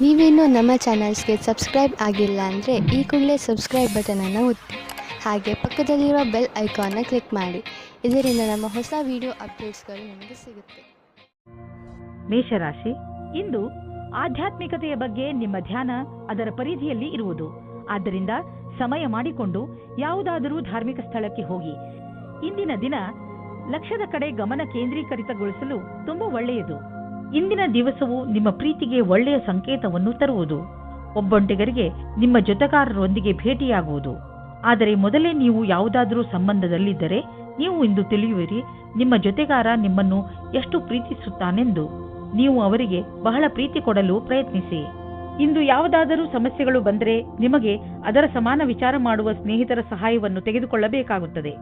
ನೀವೇನೂ ನಮ್ಮ ಚಾನಲ್ಸ್ಗೆ ಸಬ್ಸ್ಕ್ರೈಬ್ ಆಗಿಲ್ಲ ಅಂದರೆ ಈ ಕೂಡಲೇ ಸಬ್ಸ್ಕ್ರೈಬ್ ಬಟನನ್ನು ಒತ್ತಿ ಹಾಗೆ ಪಕ್ಕದಲ್ಲಿರೋ ಬೆಲ್ ಐಕಾನ್ನ ಕ್ಲಿಕ್ ಮಾಡಿ. ಇದರಿಂದ ನಮ್ಮ ಹೊಸ ವಿಡಿಯೋ ಅಪ್ಡೇಟ್ಸ್ಗಳು ನಿಮಗೆ ಸಿಗುತ್ತೆ. ಮೇಷರಾಶಿ, ಇಂದು ಆಧ್ಯಾತ್ಮಿಕತೆಯ ಬಗ್ಗೆ ನಿಮ್ಮ ಧ್ಯಾನ ಅದರ ಪರಿಧಿಯಲ್ಲಿ ಇರುವುದು. ಆದ್ದರಿಂದ ಸಮಯ ಮಾಡಿಕೊಂಡು ಯಾವುದಾದರೂ ಧಾರ್ಮಿಕ ಸ್ಥಳಕ್ಕೆ ಹೋಗಿ. ಇಂದಿನ ದಿನ ಲಕ್ಷ್ಯದ ಕಡೆ ಗಮನ ಕೇಂದ್ರೀಕರಿತಗೊಳಿಸಲು ತುಂಬಾ ಒಳ್ಳೆಯದು. ಇಂದಿನ ದಿವಸವು ನಿಮ್ಮ ಪ್ರೀತಿಗೆ ಒಳ್ಳೆಯ ಸಂಕೇತವನ್ನು ತರುವುದು. ಒಬ್ಬೊಂಟಿಗರಿಗೆ ನಿಮ್ಮ ಜೊತೆಗಾರರೊಂದಿಗೆ ಭೇಟಿಯಾಗುವುದು. ಆದರೆ ಮೊದಲೇ ನೀವು ಯಾವುದಾದರೂ ಸಂಬಂಧದಲ್ಲಿದ್ದರೆ ನೀವು ಇಂದು ತಿಳಿಯುವಿರಿ ನಿಮ್ಮ ಜೊತೆಗಾರ ನಿಮ್ಮನ್ನು ಎಷ್ಟು ಪ್ರೀತಿಸುತ್ತಾನೆಂದು. ನೀವು ಅವರಿಗೆ ಬಹಳ ಪ್ರೀತಿ ಕೊಡಲು ಪ್ರಯತ್ನಿಸಿ. ಇಂದು ಯಾವುದಾದರೂ ಸಮಸ್ಯೆಗಳು ಬಂದರೆ ನಿಮಗೆ ಅದರ ಸಮಾನ ವಿಚಾರ ಮಾಡುವ ಸ್ನೇಹಿತರ ಸಹಾಯವನ್ನು ತೆಗೆದುಕೊಳ್ಳಬೇಕಾಗುತ್ತದೆ.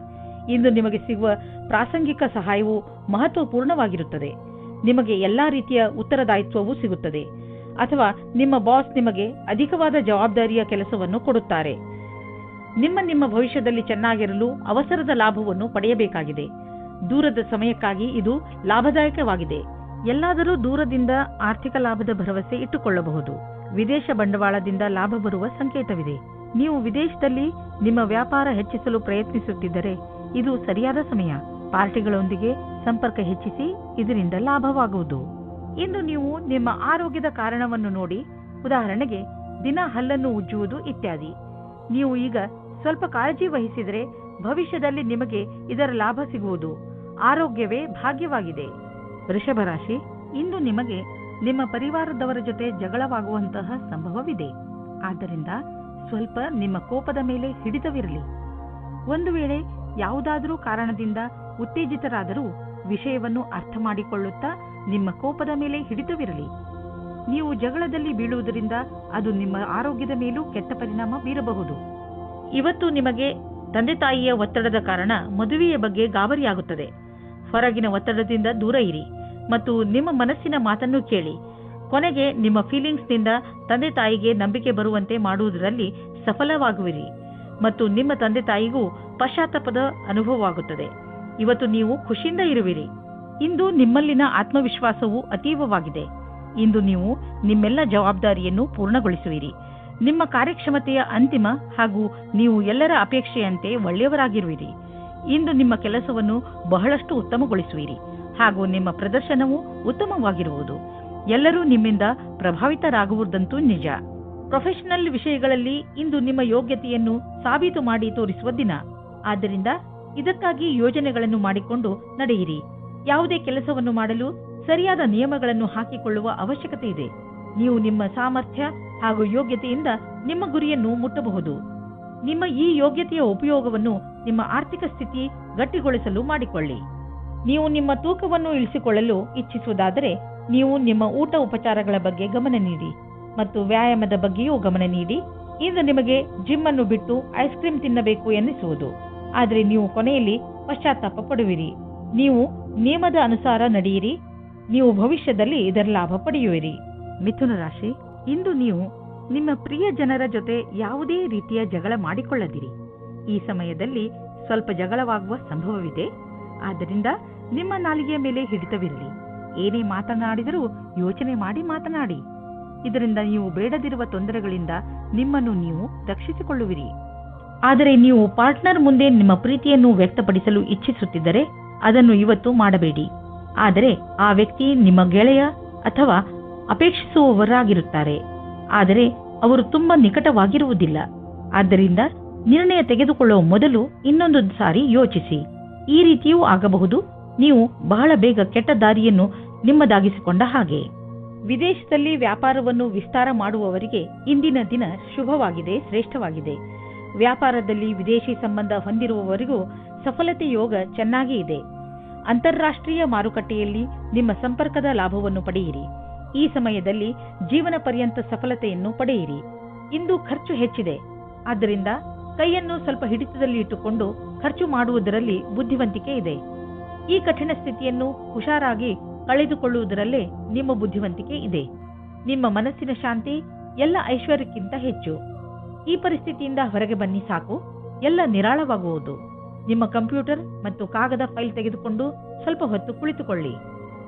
ಇಂದು ನಿಮಗೆ ಸಿಗುವ ಪ್ರಾಸಂಗಿಕ ಸಹಾಯವು ಮಹತ್ವಪೂರ್ಣವಾಗಿರುತ್ತದೆ. ನಿಮಗೆ ಎಲ್ಲಾ ರೀತಿಯ ಉತ್ತರದಾಯಿತ್ವವೂ ಸಿಗುತ್ತದೆ. ಅಥವಾ ನಿಮ್ಮ ಬಾಸ್ ನಿಮಗೆ ಅಧಿಕವಾದ ಜವಾಬ್ದಾರಿಯ ಕೆಲಸವನ್ನು ಕೊಡುತ್ತಾರೆ. ನಿಮ್ಮ ಭವಿಷ್ಯದಲ್ಲಿ ಚೆನ್ನಾಗಿರಲು ಅವಸರದ ಲಾಭವನ್ನು ಪಡೆಯಬೇಕಾಗಿದೆ. ದೂರದ ಸಮಯಕ್ಕಾಗಿ ಇದು ಲಾಭದಾಯಕವಾಗಿದೆ. ಎಲ್ಲಾದರೂ ದೂರದಿಂದ ಆರ್ಥಿಕ ಲಾಭದ ಭರವಸೆ ಇಟ್ಟುಕೊಳ್ಳಬಹುದು. ವಿದೇಶ ಬಂಡವಾಳದಿಂದ ಲಾಭ ಬರುವ ಸಂಕೇತವಿದೆ. ನೀವು ವಿದೇಶದಲ್ಲಿ ನಿಮ್ಮ ವ್ಯಾಪಾರ ಹೆಚ್ಚಿಸಲು ಪ್ರಯತ್ನಿಸುತ್ತಿದ್ದರೆ ಇದು ಸರಿಯಾದ ಸಮಯ. ಪಾರ್ಟಿಗಳೊಂದಿಗೆ ಸಂಪರ್ಕ ಹೆಚ್ಚಿಸಿ, ಇದರಿಂದ ಲಾಭವಾಗುವುದು. ಇಂದು ನೀವು ನಿಮ್ಮ ಆರೋಗ್ಯದ ಕಾರಣವನ್ನು ನೋಡಿ, ಉದಾಹರಣೆಗೆ ದಿನ ಹಲ್ಲನ್ನು ಉಜ್ಜುವುದು ಇತ್ಯಾದಿ. ನೀವು ಈಗ ಸ್ವಲ್ಪ ಕಾಳಜಿ ವಹಿಸಿದರೆ ಭವಿಷ್ಯದಲ್ಲಿ ನಿಮಗೆ ಇದರ ಲಾಭ ಸಿಗುವುದು. ಆರೋಗ್ಯವೇ ಭಾಗ್ಯವಾಗಿದೆ. ವೃಷಭ ರಾಶಿ, ಇಂದು ನಿಮಗೆ ನಿಮ್ಮ ಪರಿವಾರದವರ ಜೊತೆ ಜಗಳವಾಗುವಂತಹ ಸಂಭವವಿದೆ. ಆದ್ದರಿಂದ ಸ್ವಲ್ಪ ನಿಮ್ಮ ಕೋಪದ ಮೇಲೆ ಹಿಡಿತವಿರಲಿ. ಒಂದು ವೇಳೆ ಯಾವುದಾದರೂ ಕಾರಣದಿಂದ ಉತ್ತೇಜಿತರಾದರೂ ವಿಷಯವನ್ನು ಅರ್ಥ ಮಾಡಿಕೊಳ್ಳುತ್ತಾ ನಿಮ್ಮ ಕೋಪದ ಮೇಲೆ ಹಿಡಿತವಿರಲಿ. ನೀವು ಜಗಳದಲ್ಲಿ ಬೀಳುವುದರಿಂದ ಅದು ನಿಮ್ಮ ಆರೋಗ್ಯದ ಮೇಲೂ ಕೆಟ್ಟ ಪರಿಣಾಮ ಬೀರಬಹುದು. ಇವತ್ತು ನಿಮಗೆ ತಂದೆ ತಾಯಿಯ ಒತ್ತಡದ ಕಾರಣ ಮದುವೆಯ ಬಗ್ಗೆ ಗಾಬರಿಯಾಗುತ್ತದೆ. ಹೊರಗಿನ ಒತ್ತಡದಿಂದ ದೂರ ಇರಿ ಮತ್ತು ನಿಮ್ಮ ಮನಸ್ಸಿನ ಮಾತನ್ನು ಕೇಳಿ. ಕೊನೆಗೆ ನಿಮ್ಮ ಫೀಲಿಂಗ್ಸ್ನಿಂದ ತಂದೆ ತಾಯಿಗೆ ನಂಬಿಕೆ ಬರುವಂತೆ ಮಾಡುವುದರಲ್ಲಿ ಸಫಲವಾಗುವಿರಿ ಮತ್ತು ನಿಮ್ಮ ತಂದೆ ತಾಯಿಗೂ ಪಶ್ಚಾತ್ತಾಪದ ಅನುಭವವಾಗುತ್ತದೆ. ಇವತ್ತು ನೀವು ಖುಷಿಯಿಂದ ಇರುವಿರಿ. ಇಂದು ನಿಮ್ಮಲ್ಲಿನ ಆತ್ಮವಿಶ್ವಾಸವು ಅತೀವವಾಗಿದೆ. ಇಂದು ನೀವು ನಿಮ್ಮೆಲ್ಲ ಜವಾಬ್ದಾರಿಯನ್ನು ಪೂರ್ಣಗೊಳಿಸುವಿರಿ. ನಿಮ್ಮ ಕಾರ್ಯಕ್ಷಮತೆಯ ಅಂತಿಮ ಹಾಗೂ ನೀವು ಎಲ್ಲರ ಅಪೇಕ್ಷೆಯಂತೆ ಒಳ್ಳೆಯವರಾಗಿರುವಿರಿ. ಇಂದು ನಿಮ್ಮ ಕೆಲಸವನ್ನು ಬಹಳಷ್ಟು ಉತ್ತಮಗೊಳಿಸುವಿರಿ ಹಾಗೂ ನಿಮ್ಮ ಪ್ರದರ್ಶನವು ಉತ್ತಮವಾಗಿರುವುದು. ಎಲ್ಲರೂ ನಿಮ್ಮಿಂದ ಪ್ರಭಾವಿತರಾಗುವುದಂತೂ ನಿಜ. ಪ್ರೊಫೆಷನಲ್ ವಿಷಯಗಳಲ್ಲಿ ಇಂದು ನಿಮ್ಮ ಯೋಗ್ಯತೆಯನ್ನು ಸಾಬೀತು ಮಾಡಿ ತೋರಿಸುವ ದಿನ. ಆದ್ದರಿಂದ ಇದಕ್ಕಾಗಿ ಯೋಜನೆಗಳನ್ನು ಮಾಡಿಕೊಂಡು ನಡೆಯಿರಿ. ಯಾವುದೇ ಕೆಲಸವನ್ನು ಮಾಡಲು ಸರಿಯಾದ ನಿಯಮಗಳನ್ನು ಹಾಕಿಕೊಳ್ಳುವ ಅವಶ್ಯಕತೆ ಇದೆ. ನೀವು ನಿಮ್ಮ ಸಾಮರ್ಥ್ಯ ಹಾಗೂ ಯೋಗ್ಯತೆಯಿಂದ ನಿಮ್ಮ ಗುರಿಯನ್ನು ಮುಟ್ಟಬಹುದು. ನಿಮ್ಮ ಈ ಯೋಗ್ಯತೆಯ ಉಪಯೋಗವನ್ನು ನಿಮ್ಮ ಆರ್ಥಿಕ ಸ್ಥಿತಿ ಗಟ್ಟಿಗೊಳಿಸಲು ಮಾಡಿಕೊಳ್ಳಿ. ನೀವು ನಿಮ್ಮ ತೂಕವನ್ನು ಇಳಿಸಿಕೊಳ್ಳಲು ಇಚ್ಛಿಸುವುದಾದರೆ ನೀವು ನಿಮ್ಮ ಊಟ ಉಪಚಾರಗಳ ಬಗ್ಗೆ ಗಮನ ನೀಡಿ ಮತ್ತು ವ್ಯಾಯಾಮದ ಬಗ್ಗೆಯೂ ಗಮನ ನೀಡಿ. ಇಂದು ನಿಮಗೆ ಜಿಮ್ ಅನ್ನು ಬಿಟ್ಟು ಐಸ್ ಕ್ರೀಮ್ ತಿನ್ನಬೇಕು ಎನ್ನಿಸುವುದು. ಆದರೆ ನೀವು ಕೊನೆಯಲ್ಲಿ ಪಶ್ಚಾತ್ತಾಪ ಪಡುವಿರಿ. ನೀವು ನಿಯಮದ ಅನುಸಾರ ನಡೆಯಿರಿ. ನೀವು ಭವಿಷ್ಯದಲ್ಲಿ ಇದರ ಲಾಭ ಪಡೆಯುವಿರಿ. ಮಿಥುನ ರಾಶಿ, ಇಂದು ನೀವು ನಿಮ್ಮ ಪ್ರಿಯ ಜನರ ಜೊತೆ ಯಾವುದೇ ರೀತಿಯ ಜಗಳ ಮಾಡಿಕೊಳ್ಳದಿರಿ. ಈ ಸಮಯದಲ್ಲಿ ಸ್ವಲ್ಪ ಜಗಳವಾಗುವ ಸಂಭವವಿದೆ. ಆದ್ದರಿಂದ ನಿಮ್ಮ ನಾಲಿಗೆಯ ಮೇಲೆ ಹಿಡಿತವಿರಲಿ. ಏನೇ ಮಾತನಾಡಿದರೂ ಯೋಚನೆ ಮಾಡಿ ಮಾತನಾಡಿ. ಇದರಿಂದ ನೀವು ಬೇಡದಿರುವ ತೊಂದರೆಗಳಿಂದ ನಿಮ್ಮನ್ನು ನೀವು ರಕ್ಷಿಸಿಕೊಳ್ಳುವಿರಿ. ಆದರೆ ನೀವು ಪಾರ್ಟ್ನರ್ ಮುಂದೆ ನಿಮ್ಮ ಪ್ರೀತಿಯನ್ನು ವ್ಯಕ್ತಪಡಿಸಲು ಇಚ್ಛಿಸುತ್ತಿದ್ದರೆ ಅದನ್ನು ಇವತ್ತು ಮಾಡಬೇಡಿ. ಆದರೆ ಆ ವ್ಯಕ್ತಿ ನಿಮ್ಮ ಗೆಳೆಯ ಅಥವಾ ಅಪೇಕ್ಷಿಸುವವರಾಗಿರುತ್ತಾರೆ. ಆದರೆ ಅವರು ತುಂಬಾ ನಿಕಟವಾಗಿರುವುದಿಲ್ಲ. ಆದ್ದರಿಂದ ನಿರ್ಣಯ ತೆಗೆದುಕೊಳ್ಳುವ ಮೊದಲು ಇನ್ನೊಂದು ಸಾರಿ ಯೋಚಿಸಿ. ಈ ರೀತಿಯೂ ಆಗಬಹುದು. ನೀವು ಬಹಳ ಬೇಗ ಕೆಟ್ಟ ದಾರಿಯನ್ನು ನಿಮ್ಮದಾಗಿಸಿಕೊಂಡ ಹಾಗೆ. ವಿದೇಶದಲ್ಲಿ ವ್ಯಾಪಾರವನ್ನು ವಿಸ್ತಾರ ಮಾಡುವವರಿಗೆ ಇಂದಿನ ದಿನ ಶುಭವಾಗಿದೆ, ಶ್ರೇಷ್ಠವಾಗಿದೆ. ವ್ಯಾಪಾರದಲ್ಲಿ ವಿದೇಶಿ ಸಂಬಂಧ ಹೊಂದಿರುವವರಿಗೂ ಸಫಲತೆ ಯೋಗ ಚೆನ್ನಾಗಿ ಇದೆ. ಅಂತಾರಾಷ್ಟ್ರೀಯ ಮಾರುಕಟ್ಟೆಯಲ್ಲಿ ನಿಮ್ಮ ಸಂಪರ್ಕದ ಲಾಭವನ್ನು ಪಡೆಯಿರಿ. ಈ ಸಮಯದಲ್ಲಿ ಜೀವನ ಪರ್ಯಂತ ಸಫಲತೆಯನ್ನು ಪಡೆಯಿರಿ. ಇಂದು ಖರ್ಚು ಹೆಚ್ಚಿದೆ. ಆದ್ದರಿಂದ ಕೈಯನ್ನು ಸ್ವಲ್ಪ ಹಿಡಿತದಲ್ಲಿ ಇಟ್ಟುಕೊಂಡು ಖರ್ಚು ಮಾಡುವುದರಲ್ಲಿ ಬುದ್ಧಿವಂತಿಕೆ ಇದೆ. ಈ ಕಠಿಣ ಸ್ಥಿತಿಯನ್ನು ಹುಷಾರಾಗಿ ಕಳೆದುಕೊಳ್ಳುವುದರಲ್ಲೇ ನಿಮ್ಮ ಬುದ್ಧಿವಂತಿಕೆ ಇದೆ. ನಿಮ್ಮ ಮನಸ್ಸಿನ ಶಾಂತಿ ಎಲ್ಲ ಐಶ್ವರ್ಯಕ್ಕಿಂತ ಹೆಚ್ಚು. ಈ ಪರಿಸ್ಥಿತಿಯಿಂದ ಹೊರಗೆ ಬನ್ನಿ ಸಾಕು, ಎಲ್ಲ ನಿರಾಳವಾಗುವುದು. ನಿಮ್ಮ ಕಂಪ್ಯೂಟರ್ ಮತ್ತು ಕಾಗದ ಫೈಲ್ ತೆಗೆದುಕೊಂಡು ಸ್ವಲ್ಪ ಹೊತ್ತು ಕುಳಿತುಕೊಳ್ಳಿ.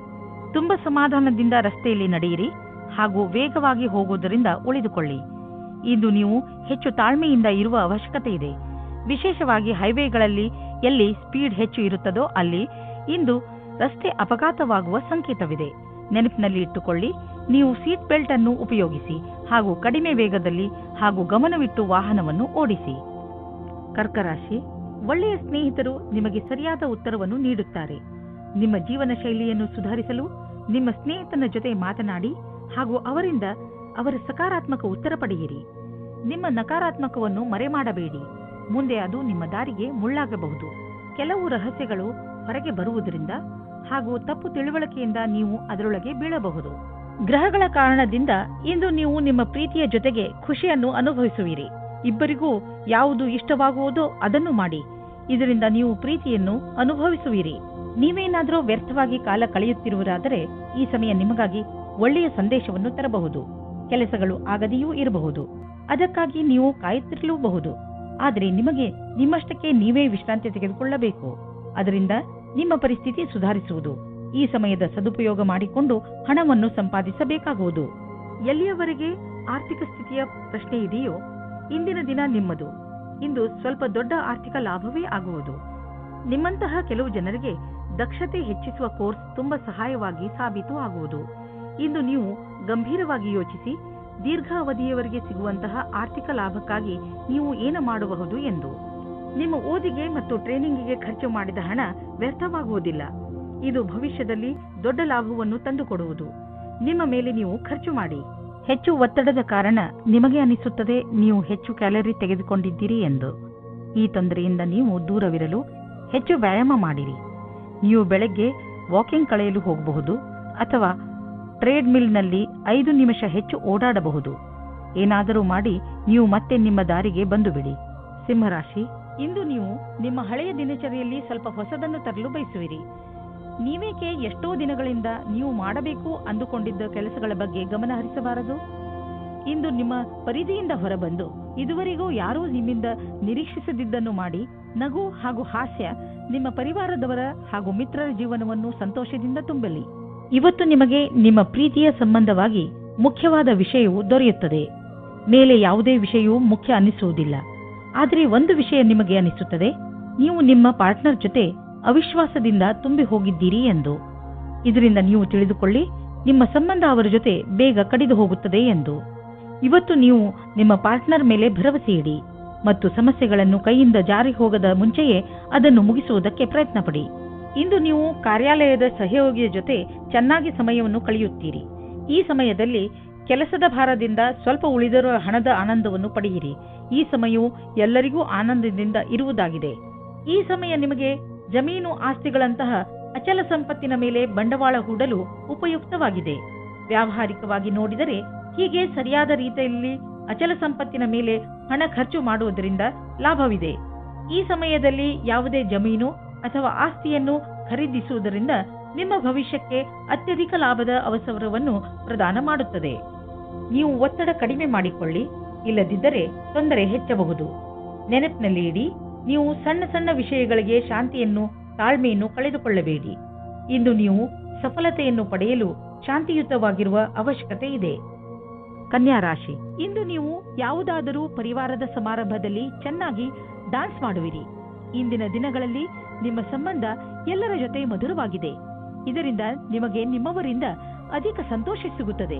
ತುಂಬಾ ಸಮಾಧಾನದಿಂದ ರಸ್ತೆಯಲ್ಲಿ ನಡೆಯಿರಿ ಹಾಗೂ ವೇಗವಾಗಿ ಹೋಗುವುದರಿಂದ ಉಳಿದುಕೊಳ್ಳಿ. ಇಂದು ನೀವು ಹೆಚ್ಚು ತಾಳ್ಮೆಯಿಂದ ಇರುವ ಅವಶ್ಯಕತೆ ಇದೆ. ವಿಶೇಷವಾಗಿ ಹೈವೇಗಳಲ್ಲಿ ಎಲ್ಲಿ ಸ್ಪೀಡ್ ಹೆಚ್ಚು ಇರುತ್ತದೋ ಅಲ್ಲಿ ಇಂದು ರಸ್ತೆ ಅಪಘಾತವಾಗುವ ಸಂಕೇತವಿದೆ. ನೆನಪಿನಲ್ಲಿ ಇಟ್ಟುಕೊಳ್ಳಿ, ನೀವು ಸೀಟ್ ಬೆಲ್ಟ್ ಅನ್ನು ಉಪಯೋಗಿಸಿ ಹಾಗೂ ಕಡಿಮೆ ವೇಗದಲ್ಲಿ ಹಾಗೂ ಗಮನವಿಟ್ಟು ವಾಹನವನ್ನು ಓಡಿಸಿ. ಕರ್ಕರಾಶಿ, ಒಳ್ಳೆಯ ಸ್ನೇಹಿತರು ನಿಮಗೆ ಸರಿಯಾದ ಉತ್ತರವನ್ನು ನೀಡುತ್ತಾರೆ. ನಿಮ್ಮ ಜೀವನ ಶೈಲಿಯನ್ನು ಸುಧಾರಿಸಲು ನಿಮ್ಮ ಸ್ನೇಹಿತನ ಜೊತೆ ಮಾತನಾಡಿ ಹಾಗೂ ಅವರಿಂದ ಅವರ ಸಕಾರಾತ್ಮಕ ಉತ್ತರ ಪಡೆಯಿರಿ. ನಿಮ್ಮ ನಕಾರಾತ್ಮಕವನ್ನು ಮರೆಮಾಡಬೇಡಿ, ಮುಂದೆ ಅದು ನಿಮ್ಮ ದಾರಿಗೆ ಮುಳ್ಳಾಗಬಹುದು. ಕೆಲವು ರಹಸ್ಯಗಳು ಹೊರಗೆ ಬರುವುದರಿಂದ ಹಾಗೂ ತಪ್ಪು ತಿಳುವಳಿಕೆಯಿಂದ ನೀವು ಅದರೊಳಗೆ ಬೀಳಬಹುದು. ಗ್ರಹಗಳ ಕಾರಣದಿಂದ ಇಂದು ನೀವು ನಿಮ್ಮ ಪ್ರೀತಿಯ ಜೊತೆಗೆ ಖುಷಿಯನ್ನು ಅನುಭವಿಸುವಿರಿ. ಇಬ್ಬರಿಗೂ ಯಾವುದು ಇಷ್ಟವಾಗುವುದೋ ಅದನ್ನು ಮಾಡಿ. ಇದರಿಂದ ನೀವು ಪ್ರೀತಿಯನ್ನು ಅನುಭವಿಸುವಿರಿ. ನೀವೇನಾದರೂ ವ್ಯರ್ಥವಾಗಿ ಕಾಲ ಕಳೆಯುತ್ತಿರುವರಾದರೆ ಈ ಸಮಯ ನಿಮಗಾಗಿ ಒಳ್ಳೆಯ ಸಂದೇಶವನ್ನು ತರಬಹುದು. ಕೆಲಸಗಳು ಆಗದೆಯೂ ಇರಬಹುದು, ಅದಕ್ಕಾಗಿ ನೀವು ಕಾಯುತ್ತಿರಲೂಬಹುದು. ಆದರೆ ನಿಮಗೆ ನಿಮ್ಮಷ್ಟಕ್ಕೆ ನೀವೇ ವಿಶ್ರಾಂತಿ ತೆಗೆದುಕೊಳ್ಳಬೇಕು. ಅದರಿಂದ ನಿಮ್ಮ ಪರಿಸ್ಥಿತಿ ಸುಧಾರಿಸುವುದು. ಈ ಸಮಯದ ಸದುಪಯೋಗ ಮಾಡಿಕೊಂಡು ಹಣವನ್ನು ಸಂಪಾದಿಸಬೇಕಾಗುವುದು. ಎಲ್ಲಿಯವರೆಗೆ ಆರ್ಥಿಕ ಸ್ಥಿತಿಯ ಪ್ರಶ್ನೆ ಇದೆಯೋ ಇಂದಿನ ದಿನ ನಿಮ್ಮದು. ಇಂದು ಸ್ವಲ್ಪ ದೊಡ್ಡ ಆರ್ಥಿಕ ಲಾಭವೇ ಆಗುವುದು. ನಿಮ್ಮಂತಹ ಕೆಲವು ಜನರಿಗೆ ದಕ್ಷತೆ ಹೆಚ್ಚಿಸುವ ಕೋರ್ಸ್ ತುಂಬಾ ಸಹಾಯವಾಗಿ ಸಾಬೀತು ಆಗುವುದು. ಇಂದು ನೀವು ಗಂಭೀರವಾಗಿ ಯೋಚಿಸಿ ದೀರ್ಘಾವಧಿಯವರೆಗೆ ಸಿಗುವಂತಹ ಆರ್ಥಿಕ ಲಾಭಕ್ಕಾಗಿ ನೀವು ಏನು ಮಾಡಬಹುದು ಎಂದು. ನಿಮ್ಮ ಓದಿಗೆ ಮತ್ತು ಟ್ರೈನಿಂಗಿಗೆ ಖರ್ಚು ಮಾಡಿದ ಹಣ ವ್ಯರ್ಥವಾಗುವುದಿಲ್ಲ. ಇದು ಭವಿಷ್ಯದಲ್ಲಿ ದೊಡ್ಡ ಲಾಭವನ್ನು ತಂದುಕೊಡುವುದು. ನಿಮ್ಮ ಮೇಲೆ ನೀವು ಖರ್ಚು ಮಾಡಿ. ಹೆಚ್ಚು ಒತ್ತಡದ ಕಾರಣ ನಿಮಗೆ ಅನಿಸುತ್ತದೆ ನೀವು ಹೆಚ್ಚು ಕ್ಯಾಲರಿ ತೆಗೆದುಕೊಂಡಿದ್ದೀರಿ ಎಂದು. ಈ ತೊಂದರೆಯಿಂದ ನೀವು ದೂರವಿರಲು ಹೆಚ್ಚು ವ್ಯಾಯಾಮ ಮಾಡಿರಿ. ನೀವು ಬೆಳಗ್ಗೆ ವಾಕಿಂಗ್ ಕಳೆಯಲು ಹೋಗಬಹುದು ಅಥವಾ ಟ್ರೇಡ್ ಮಿಲ್ನಲ್ಲಿ 5 ನಿಮಿಷ ಹೆಚ್ಚು ಓಡಾಡಬಹುದು. ಏನಾದರೂ ಮಾಡಿ ನೀವು ಮತ್ತೆ ನಿಮ್ಮ ದಾರಿಗೆ ಬಂದು ಬಿಡಿ. ಸಿಂಹರಾಶಿ, ಇಂದು ನೀವು ನಿಮ್ಮ ಹಳೆಯ ದಿನಚರಿಯಲ್ಲಿ ಸ್ವಲ್ಪ ಹೊಸದನ್ನು ತರಲು ಬಯಸುವಿರಿ. ನೀವೇಕೆ ಎಷ್ಟೋ ದಿನಗಳಿಂದ ನೀವು ಮಾಡಬೇಕು ಅಂದುಕೊಂಡಿದ್ದ ಕೆಲಸಗಳ ಬಗ್ಗೆ ಗಮನ ಹರಿಸಬಾರದು? ಇಂದು ನಿಮ್ಮ ಪರಿಧಿಯಿಂದ ಹೊರಬಂದು ಇದುವರೆಗೂ ಯಾರೂ ನಿಮ್ಮಿಂದ ನಿರೀಕ್ಷಿಸದಿದ್ದನ್ನು ಮಾಡಿ ನಗು ಹಾಗೂ ಹಾಸ್ಯ ನಿಮ್ಮ ಪರಿವಾರದವರ ಹಾಗೂ ಮಿತ್ರರ ಜೀವನವನ್ನು ಸಂತೋಷದಿಂದ ತುಂಬಲಿ. ಇವತ್ತು ನಿಮಗೆ ನಿಮ್ಮ ಪ್ರೀತಿಯ ಸಂಬಂಧವಾಗಿ ಮುಖ್ಯವಾದ ವಿಷಯವು ದೊರೆಯುತ್ತದೆ. ಮೇಲೆ ಯಾವುದೇ ವಿಷಯವೂ ಮುಖ್ಯ ಅನಿಸುವುದಿಲ್ಲ. ಆದರೆ ಒಂದು ವಿಷಯ ನಿಮಗೆ ಅನಿಸುತ್ತದೆ, ನೀವು ನಿಮ್ಮ ಪಾರ್ಟ್ನರ್ ಜೊತೆ ಅವಿಶ್ವಾಸದಿಂದ ತುಂಬಿ ಹೋಗಿದ್ದೀರಿ ಎಂದು. ಇದರಿಂದ ನೀವು ತಿಳಿದುಕೊಳ್ಳಿ, ನಿಮ್ಮ ಸಂಬಂಧ ಅವರ ಜೊತೆ ಬೇಗ ಕಡಿದು ಹೋಗುತ್ತದೆ ಎಂದು. ಇವತ್ತು ನೀವು ನಿಮ್ಮ ಪಾರ್ಟ್ನರ್ ಮೇಲೆ ಭರವಸೆ ಇಡಿ ಮತ್ತು ಸಮಸ್ಯೆಗಳನ್ನು ಕೈಯಿಂದ ಜಾರಿ ಹೋಗದ ಮುಂಚೆಯೇ ಅದನ್ನು ಮುಗಿಸುವುದಕ್ಕೆ ಪ್ರಯತ್ನ ಪಡಿ. ಇಂದು ನೀವು ಕಾರ್ಯಾಲಯದ ಸಹಯೋಗಿಯ ಜೊತೆ ಚೆನ್ನಾಗಿ ಸಮಯವನ್ನು ಕಳೆಯುತ್ತೀರಿ. ಈ ಸಮಯದಲ್ಲಿ ಕೆಲಸದ ಭಾರದಿಂದ ಸ್ವಲ್ಪ ಉಳಿದಿರುವ ಹಣದ ಆನಂದವನ್ನು ಪಡೆಯಿರಿ. ಈ ಸಮಯವು ಎಲ್ಲರಿಗೂ ಆನಂದದಿಂದ ಇರುವುದಾಗಿದೆ. ಈ ಸಮಯ ನಿಮಗೆ ಜಮೀನು ಆಸ್ತಿಗಳಂತಹ ಅಚಲ ಸಂಪತ್ತಿನ ಮೇಲೆ ಬಂಡವಾಳ ಹೂಡಲು ಉಪಯುಕ್ತವಾಗಿದೆ. ವ್ಯಾವಹಾರಿಕವಾಗಿ ನೋಡಿದರೆ ಹೀಗೆ ಸರಿಯಾದ ರೀತಿಯಲ್ಲಿ ಅಚಲ ಸಂಪತ್ತಿನ ಮೇಲೆ ಹಣ ಖರ್ಚು ಮಾಡುವುದರಿಂದ ಲಾಭವಿದೆ. ಈ ಸಮಯದಲ್ಲಿ ಯಾವುದೇ ಜಮೀನು ಅಥವಾ ಆಸ್ತಿಯನ್ನು ಖರೀದಿಸುವುದರಿಂದ ನಿಮ್ಮ ಭವಿಷ್ಯಕ್ಕೆ ಅತ್ಯಧಿಕ ಲಾಭದ ಅವಸರವನ್ನು ಪ್ರದಾನ ಮಾಡುತ್ತದೆ. ನೀವು ಒತ್ತಡ ಕಡಿಮೆ ಮಾಡಿಕೊಳ್ಳಿ, ಇಲ್ಲದಿದ್ದರೆ ತೊಂದರೆ ಹೆಚ್ಚಬಹುದು. ನೆನಪಿನಲ್ಲಿ ಇಡಿ, ನೀವು ಸಣ್ಣ ಸಣ್ಣ ವಿಷಯಗಳಿಗೆ ಶಾಂತಿಯನ್ನು ತಾಳ್ಮೆಯನ್ನು ಕಳೆದುಕೊಳ್ಳಬೇಡಿ. ಇಂದು ನೀವು ಸಫಲತೆಯನ್ನು ಪಡೆಯಲು ಶಾಂತಿಯುತವಾಗಿರುವ ಅವಶ್ಯಕತೆ ಇದೆ. ಕನ್ಯಾ ರಾಶಿ, ಇಂದು ನೀವು ಯಾವುದಾದರೂ ಪರಿವಾರದ ಸಮಾರಂಭದಲ್ಲಿ ಚೆನ್ನಾಗಿ ಡಾನ್ಸ್ ಮಾಡುವಿರಿ. ಇಂದಿನ ದಿನಗಳಲ್ಲಿ ನಿಮ್ಮ ಸಂಬಂಧ ಎಲ್ಲರ ಜೊತೆ ಮಧುರವಾಗಿದೆ. ಇದರಿಂದ ನಿಮಗೆ ನಿಮ್ಮವರಿಂದ ಅಧಿಕ ಸಂತೋಷ ಸಿಗುತ್ತದೆ.